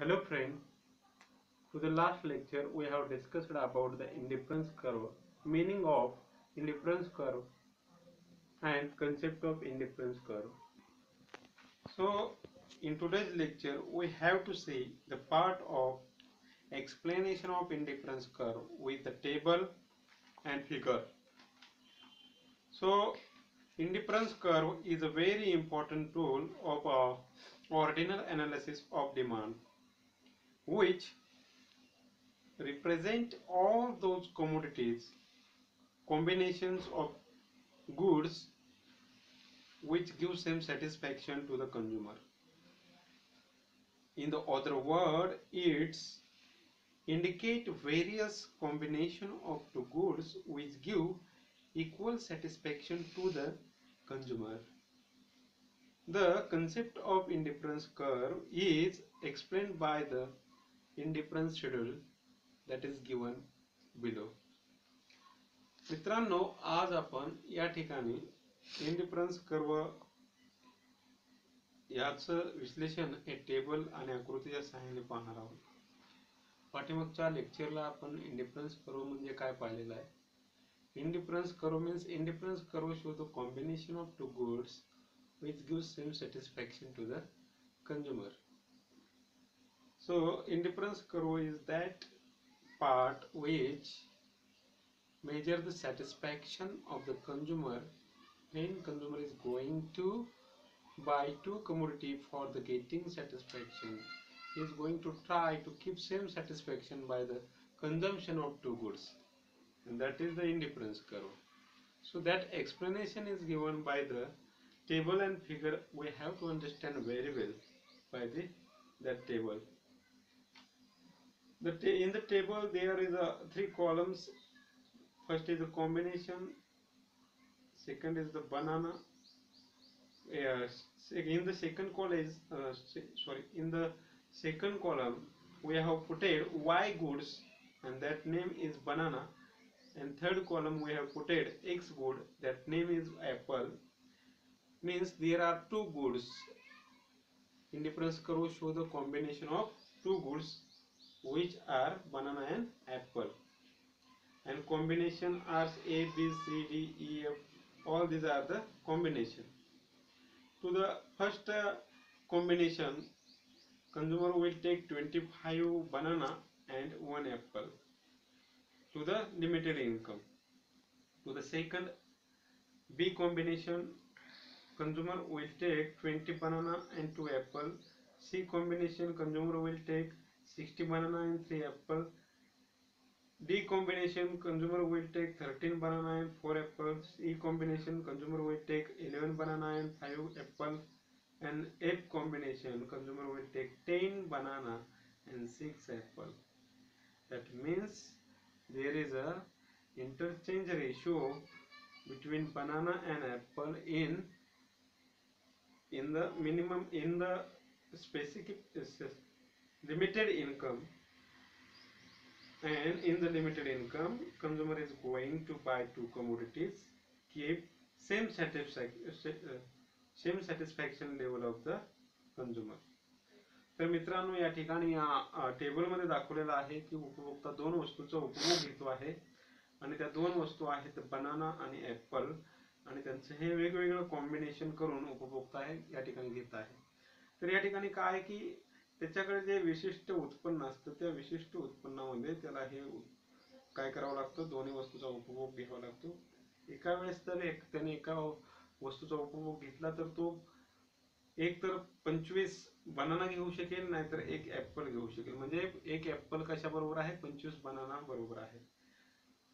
Hello friend, to the last lecture we have discussed about the indifference curve, meaning of indifference curve and concept of indifference curve. So in today's lecture we have to see the part of explanation of indifference curve with the table and figure. So indifference curve is a very important tool of ordinal analysis of demand, which represent all those commodities, combinations of goods which give same satisfaction to the consumer. In the other word, it's indicate various combination of two goods which give equal satisfaction to the consumer. The concept of indifference curve is explained by the indifference schedule that is given below. मित्रांनो, आज आपण या ठिकाणी इंडिफरन्स curve याचं विश्लेषण हे table आणि आकृतीच्या सहाय्याने पाहणार आहोत. पाठीमागच्या लेक्चरला आपण इंडिफरन्स कर्व म्हणजे काय पाहिलेलं आहे. Indifference curve means indifference curve show the combination of two goods which gives same satisfaction to the consumer. So indifference curve is that part which measure the satisfaction of the consumer when consumer is going to buy two commodity. For the getting satisfaction, he is going to try to keep same satisfaction by the consumption of two goods, and that is the indifference curve. So that explanation is given by the table and figure. We have to understand very well by that table. In the table there is a three columns. First is the combination, second is the banana. In the second column is in the second column we have put Y goods and that name is banana, and third column we have put X good, that name is apple. Means there are two goods. Indifference curve show the combination of two goods which are banana and apple, and combination are A, B, C, D, E, F. All these are the combination. To the first combination, consumer will take 25 banana and 1 apple to the limited income. To the second B combination, consumer will take 20 banana and 2 apple. C combination, consumer will take 60 banana and 3 apple. D combination, consumer will take 13 banana and 4 apples. E combination, consumer will take 11 banana and 5 apple. And F combination, consumer will take 10 banana and 6 apple. That means there is a interchange ratio between banana and apple in the minimum, in the specific limited income. And in the limited income, consumer is going to buy two commodities, keep same satisfaction level of the consumer. तर मित्रांनो, या ठिकाणी या table मध्ये दाखवलेला आहे की उपभोक्ता दोन वस्तूंचा उपभोग घेतो आहे, आणि त्या दोन वस्तू आहेत बनाना आणि ऍपल, आणि त्यांचं हे वेगवेगळं कॉम्बिनेशन करून उपभोक्ता आहे या ठिकाणी घेत आहे. तर या ठिकाणी काय की त्याच्याकडे जे विशिष्ट उत्पन्न असतं त्या विशिष्ट उत्पन्नामध्ये त्याला हे काय करावं लागतं, दोन्ही वस्तूचा उपभोग घ्यावा लागतो. एका वेळेस तर त्याने एका वस्तूचा उपभोग घेतला तर तो एक तर 25 बनाना घेऊ शकेल, नाहीतर एक ऍपल घेऊ शकेल. म्हणजे एक ऍपल कशा बरोबर आहे, 25 बनाना बरोबर आहे.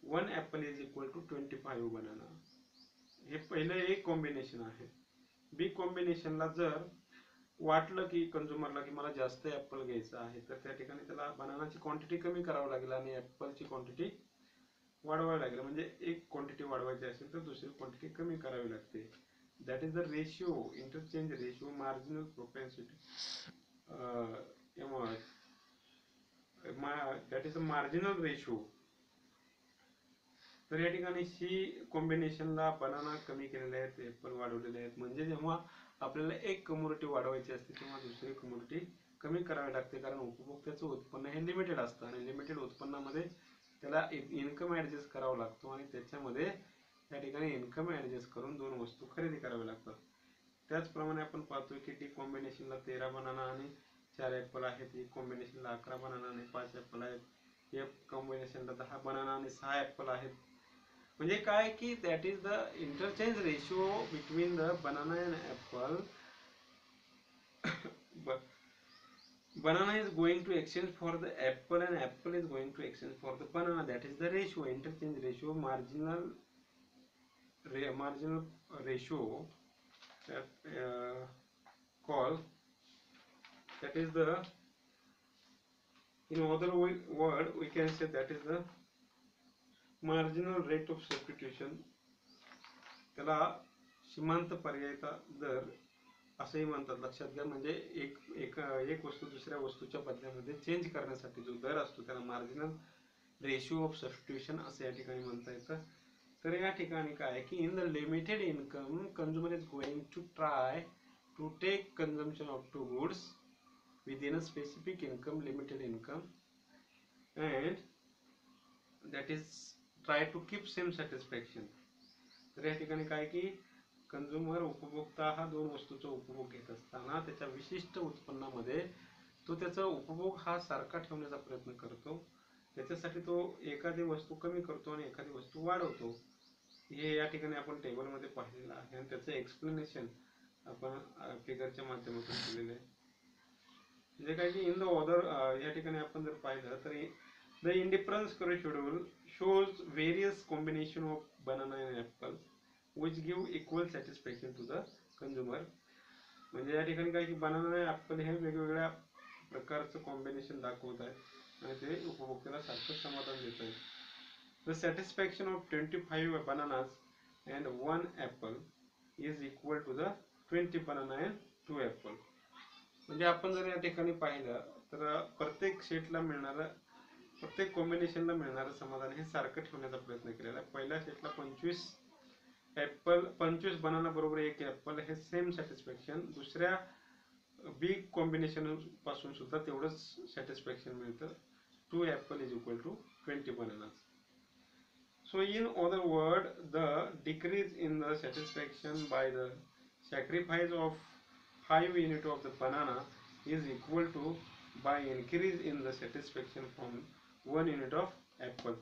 1 ऍपल इज इक्वल टू 25 बनाना. हे पहिलं एक कॉम्बिनेशन आहे. बी कॉम्बिनेशनला जर वाटलं की कंझ्युमरला की मला जास्त ऍपल घ्यायचं आहे, तर त्या ठिकाणी त्याला बनानाची क्वांटिटी कमी करावी लागेल आणि ऍपलची क्वांटिटी वाढवावी लागेल. म्हणजे एक क्वांटिटी वाढवायची असेल तर दुसरी क्वांटिटी कमी करावी लागते. That is the ratio, interchange ratio, marginal propensity. That is the marginal ratio. तर या ठिकाणी सी कॉम्बिनेशनला बनाना कमी केलेले आहेत, ऍपल वाढवलेले आहेत. म्हणजे जेव्हा आपल्याला एक कमोडिटी वाढवायची असते तेव्हा दुसरी कमोडिटी कमी करावी लागते, कारण उपभोक्त्याचं उत्पन्न हे लिमिटेड असतं आणि लिमिटेड उत्पन्नामध्ये त्याला इन्कम ऍडजस्ट करावा लागतो आणि त्याच्यामध्ये त्या ठिकाणी इन्कम ऍडजस्ट करून दोन वस्तू खरेदी कराव्या लागतात. त्याचप्रमाणे आपण पाहतोय की डी कॉम्बिनेशनला 13 बनाना आणि 4 ऍपल आहेत, ई कॉम्बिनेशनला 11 बनाना आणि 5 ऍपल आहेत, एफ कॉम्बिनेशनला 10 बनाना आणि 6 ऍपल आहेत. म्हणजे काय की that is the interchange ratio between the banana and apple. Banana is going to exchange for the apple and apple is going to exchange for the banana. That is the ratio, interchange ratio, marginal ratio, that call, that is the, in other word we can say that is the marginal rate of substitution. त्याला सीमांत पर्यायता दर असंही म्हणतात. लक्षात घ्या, म्हणजे एक वस्तू दुसऱ्या वस्तूच्या बदल्यामध्ये चेंज करण्यासाठी जो दर असतो त्याला मार्जिनल रेशिओ ऑफ सबस्टिट्यूशन असं या ठिकाणी म्हणता येतं. तर या ठिकाणी काय आहे की in the limited income consumer is going to try to take consumption of two goods within a specific income, limited income, and that is try to keep same satisfaction. तर या ठिकाणी काय की कंझ्युमर उपभोक्ता हा दोन वस्तूचा उपभोग घेत असताना त्याच्या विशिष्ट उत्पन्नामध्ये तो त्याचा उपभोग हा सारखा ठेवण्याचा प्रयत्न करतो. त्याच्यासाठी तो एखादी वस्तू कमी करतो आणि एखादी वस्तू वाढवतो. हे या ठिकाणी आपण टेबलमध्ये पाहिलेलं आहे आणि त्याचं एक्सप्लेनेशन आपण फिगरच्या माध्यमातून केलेलं आहे. म्हणजे काय की इन द ऑर्डर या ठिकाणी आपण जर पाहिलं तर द इंडिफरन्स करो schedule shows various combination of banana and apple which give equal satisfaction to the consumer. म्हणजे या ठिकाणी काय की बनाना आणि ऍपल हे वेगवेगळ्या प्रकारचं कॉम्बिनेशन दाखवत आहे आणि ते उपभोक्त्याला सारखं समाधान देत आहे. The satisfaction of 25 bananas and 1 apple is equal to the 20 banana and 2 apple. म्हणजे आपण जर या ठिकाणी पाहिलं तर प्रत्येक सेटला मिळणारं, प्रत्येक कॉम्बिनेशनला मिळणारं समाधान हे सारखं ठेवण्याचा प्रयत्न केलेला आहे. पहिल्या सेटला 25 बनाना बरोबर 1 ऍपल हे सेम सॅटिस्फॅक्शन, दुसऱ्या बिग कॉम्बिनेशन पासून सुद्धा तेवढंच सॅटिस्फॅक्शन मिळतं. 2 apple is equal to 20 banana. So in other word, the decrease in the satisfaction by the sacrifice of 5 unit of the banana is equal to by increase in the satisfaction from 1 unit of apple.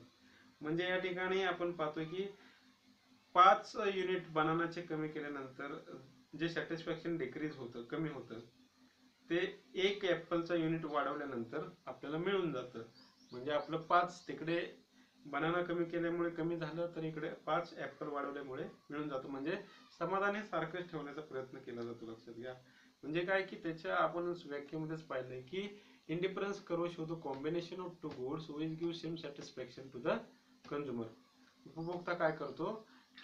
म्हणजे या ठिकाणी आपण पाहतोय की 5 unit बनानाचे कमी केल्यानंतर जे satisfaction decrease होतं, कमी होतं, ते 1 ऍपलचा युनिट वाढवल्यानंतर आपल्याला मिळून जातं. म्हणजे आपलं 5 तिकडे बनाना कमी केल्यामुळे कमी झालं तर इकडे 5 ऍपल वाढवल्यामुळे मिळून जातं. म्हणजे समाधान हे सारखंच ठेवण्याचा प्रयत्न केला जातो. लक्षात घ्या, म्हणजे काय की त्याच्या आपण व्याख्येमध्येच पाहिलंय की indifference curve show the combination of two goods which give same satisfaction to the consumer. उपभोक्ता काय करतो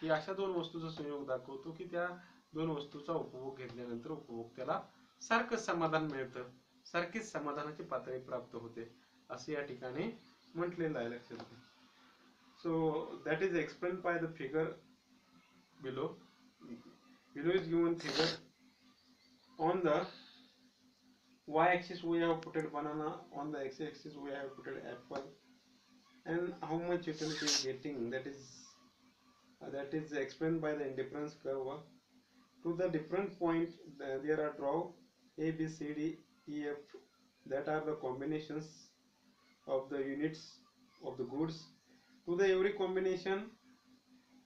की अशा दोन वस्तूचा संयोग दाखवतो की त्या दोन वस्तूचा उपभोग घेतल्यानंतर उपभोक्त्याला सारखंच समाधान मिळतं, सारखीच समाधानाची पातळी प्राप्त होते, असं या ठिकाणी म्हटलेलं आहे. लक्षात घ्या. So that is explained by the figure below. Below is given figure. On the y-axis we have put banana, on the x-axis we have put apple, and how much utility is getting. That is explained by the indifference curve. To the different point there are draw A, B, C, D, E, F. That are the combinations of the units of the goods. To the every combination,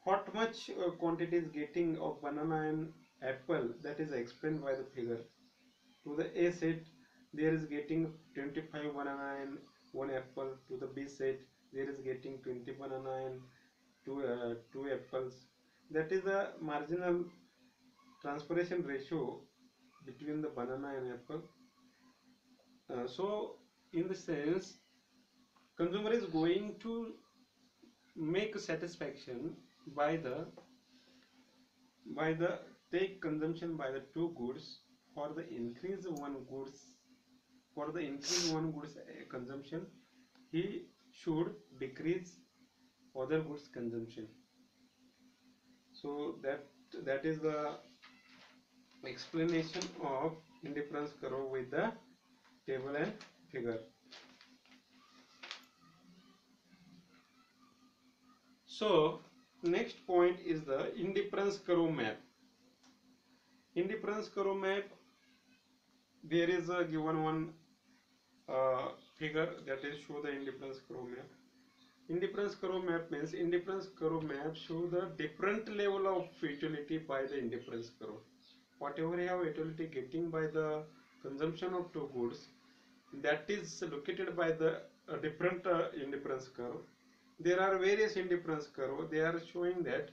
what much quantity is getting of banana and apple, that is explained by the figure. To the A set, there is getting 25 banana and 1 apple. To the B set, there is getting 20 banana and 2 apples. That is the marginal transpiration ratio between the banana and apple. So in the sense, consumer is going to make satisfaction by the take consumption by the two goods. For the increase one goods consumption, he should decrease other goods consumption. So that is the explanation of indifference curve with the table and figure. So next point is the indifference curve map. Indifference curve map, there is a given one figure that is show the indifference curve map. Indifference curve map means indifference curve map show the different level of utility by the indifference curve. Whatever you have utility getting by the consumption of two goods, that is located by the different indifference curve. There are various indifference curve. They are showing that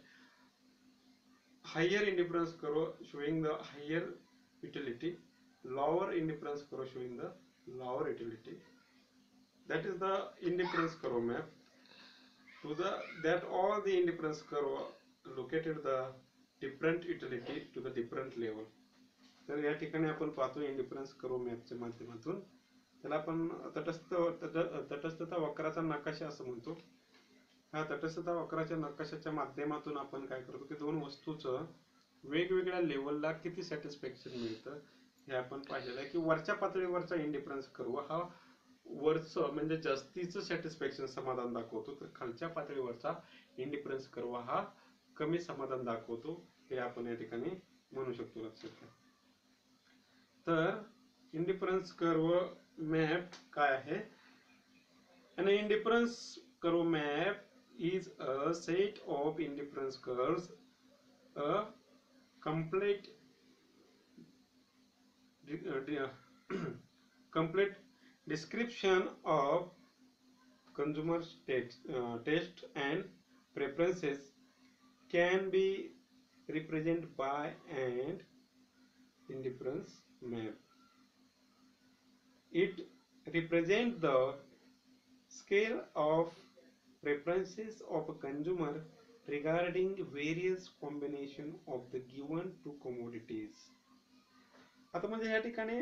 higher indifference curve showing the higher utility, lower indifference curve showing the lower utility. That is the indifference curve map. To the that all the indifference curve located the different utility to the different level. तर या ठिकाणी आपण पाहतो इंडिफरन्स curve मॅपच्या माध्यमातून त्याला आपण तटस्थता वक्राचा नकाशा असं म्हणतो. हा तटस्थता वक्राच्या नकाशाच्या माध्यमातून आपण काय करतो की दोन वस्तूचं वेगवेगळ्या लेवलला किती सॅटिस्फॅक्शन मिळतं हे आपण पाहिलेलं आहे की वरच्या पातळीवरचा इंडिफरन्स कर्व हा वरचं म्हणजे जास्तीचं सॅटिस्फॅक्शन समाधान दाखवतो, तर खालच्या पातळीवरचा इंडिफरन्स कर्व हा कमी समाधान दाखवतो हे आपण या ठिकाणी म्हणू शकतो. लक्षात घ्या. तर इंडिफरन्स कर्व मॅप काय आहे? An indifference curve map is a set of indifference curves, a complete complete description of consumers' taste and preferences can be represented by an indifference map. It represents the scale of preferences of a consumer regarding various combination of the given two commodities. आता म्हणजे या ठिकाणी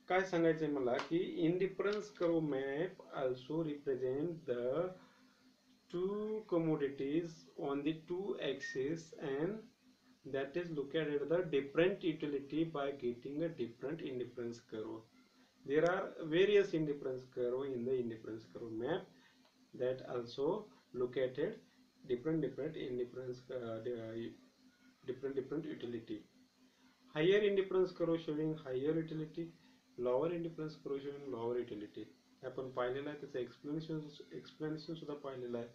काय सांगायचंय मला की indifference curve map also represent the two commodities on the two axes and that is look at the different utility by getting a different indifference curve. There are various indifference curve in the indifference curve map that also located different indifference different utility. Higher indifference curve showing higher utility, lower indifference curve showing lower utility. आपण पाहिलेलं आहे त्याचं explanation सुद्धा पाहिलेलं आहे.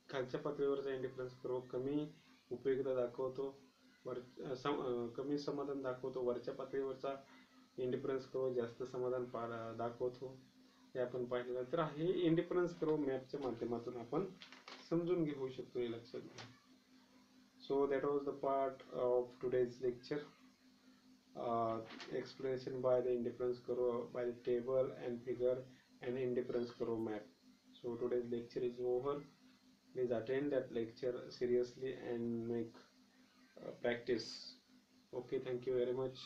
खालच्या पातळीवरचा इंडिफरन्स curve कमी उपयोगिता दाखवतो, कमी समाधान दाखवतो. वरच्या पातळीवरचा इंडिफरन्स कर्व जास्त समाधान दाखवतो हे आपण पाहिलेलं आहे. तर हे इंडिफरन्स कर्व मॅपच्या माध्यमातून आपण समजून घेऊ शकतो हे लक्षात घ्या. So that was the part of today's lecture. Explanation by the indifference curve by the table and figure and indifference curve map. So today's lecture is over. Please attend that lecture seriously and make practice. Okay, thank you very much.